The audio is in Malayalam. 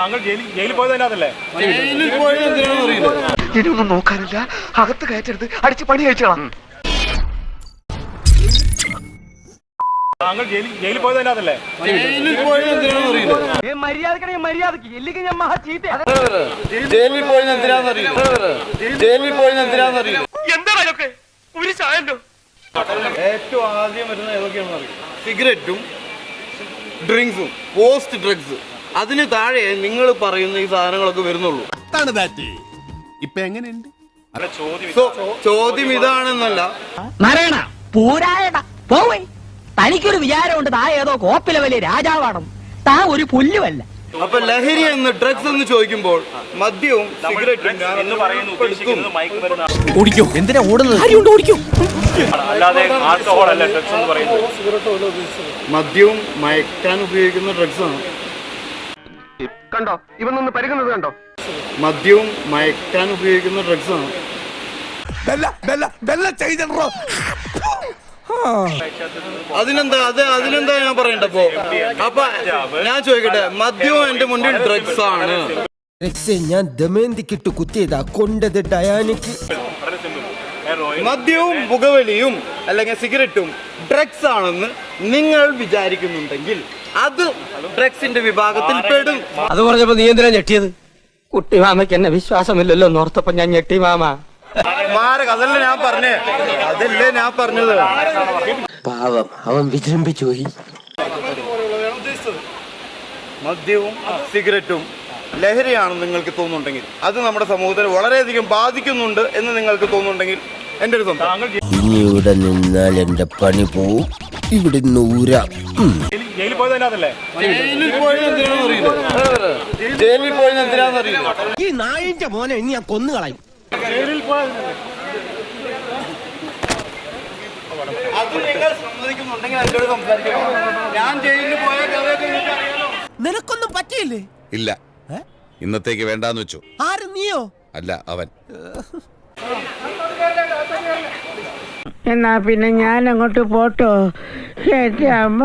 താങ്കൾ ജയിലിൽ പോയത് അതിനകത്തല്ലേ? ഇനിയൊന്നും നോക്കാനില്ല, അകത്ത് കയറ്റരുത്, അടിച്ച് പണി കഴിച്ചോളാം. താങ്കൾ ജയിലിൽ പോയത് അതിനകത്തല്ലേ? മര്യാദക്ക് ഇല്ലെങ്കിൽ ഞാൻ മഹാ ചീത്ത. ജയിലിൽ പോയത് എന്തിനാന്നറിയില്ല. എന്താ ഇതൊക്കെ ഒരു സാധനം? ഏറ്റവും ആദ്യം വരുന്ന ഏതൊക്കെയാണെന്ന് അറിയാം. സിഗരറ്റും ഡ്രിങ്ക്സും, പോസ്റ്റ് ഡ്രഗ്സ്. അതിന് താഴെ നിങ്ങൾ പറയുന്ന ഈ സാധനങ്ങളൊക്കെ വരുന്നുള്ളൂ. ഇപ്പൊ എങ്ങനെയുണ്ട്? ചോദ്യം ഇതാണെന്നല്ല, നാരായണ പൂരായണ പോവേ. തനിക്കൊരു വിചാരമുണ്ട് താ ഏതോ കോപ്പിലെ വലിയ രാജാവാണ്. താ ഒരു പുല്ലുമല്ല. അപ്പൊ ലഹരി എന്ന് ഡ്രഗ്സ് എന്ന് ചോദിക്കുമ്പോൾ മദ്യവും സിഗരറ്റും എന്ന് പറയുന്നത് ഉദ്ദേശിക്കുന്നത് മയക്കുമരുന്നാണ്. ഓടിക്കോ, എന്തിനാ ഓടുന്നത്? അല്ലാതെ ആൽക്കഹോൾ അല്ല ഡ്രഗ്സ് എന്ന് പറയുന്നത്. മദ്യവും മയക്കാൻ ഉപയോഗിക്കുന്ന ഡ്രഗ്സ് ആണ്. കണ്ടോ ഇവനൊന്ന് പരുകുന്നത് കണ്ടോ? മദ്യവും മയക്കാൻ ഉപയോഗിക്കുന്ന ഡ്രഗ്സ് ആണ്. അതിനെന്താ ഞാൻ പറയണ്ടപ്പോ? അപ്പൊ ഞാൻ ചോദിക്കട്ടെ, മദ്യവും എന്റെ മുന്നിൽ ഡ്രഗ്സ് ആണ്. ഞാൻ ദമയന്തിക്കിട്ട് കുത്തിയതാ കൊണ്ടത് ഡയാനിക്ക്. മദ്യവും പുകവലിയും അല്ലെങ്കിൽ സിഗരറ്റും ഡ്രഗ്സ് ആണെന്ന് നിങ്ങൾ വിചാരിക്കുന്നുണ്ടെങ്കിൽ അത് ഡ്രഗ്സിന്റെ വിഭാഗത്തിൽ പെടും. അത് പറഞ്ഞപ്പോ നീ എന്തിനാ ഞെട്ടിയത്? കുട്ടി മാമയ്ക്ക് എന്നെ വിശ്വാസമില്ലല്ലോ എന്നോർത്തപ്പോ ഞാൻ ഞെട്ടി മാമ. അതല്ലേ ഞാൻ പറഞ്ഞത്. പാവം അവൻ വിജൃംഭിച്ചു പോയി. മദ്യവും സിഗരറ്റും ലഹരിയാണെന്ന് നിങ്ങൾക്ക് തോന്നുന്നുണ്ടെങ്കിൽ, അത് നമ്മുടെ സമൂഹത്തിൽ വളരെയധികം ബാധിക്കുന്നുണ്ട് എന്ന് നിങ്ങൾക്ക് തോന്നുന്നുണ്ടെങ്കിൽ എന്റെ ഒരു സ്വന്തം. ഇനി ഇവിടെ നിന്നാൽ എന്റെ പണി പോവും. ഇവിടെ നൂരാ. ജയിലിൽ പോയത് അതിനകത്തല്ലേ? ജയിലിൽ പോയത് എന്തിനാന്നറിയില്ല. ഈ നായിന്റെ മോനെ ഇനി ഞാൻ കൊന്നുകളയും. അത് നിങ്ങൾ സമ്മതിക്കുന്നുണ്ടെങ്കിൽ എന്നോട് സംസാരിക്കണം. ഞാൻ ജയിലിൽ പോയ കഥയൊക്കെ നിങ്ങൾക്ക് അറിയാലോ. നിനക്കൊന്നും പറ്റിയില്ലേ? ഇല്ല, ഇന്നത്തേക്ക് വേണ്ടാന്ന് വെച്ചു. ആര്, നീയോ? അല്ല, അവൻ. എന്നാ പിന്നെ ഞാൻ അങ്ങോട്ട് പോട്ടോ. എന്റെ അമ്മ.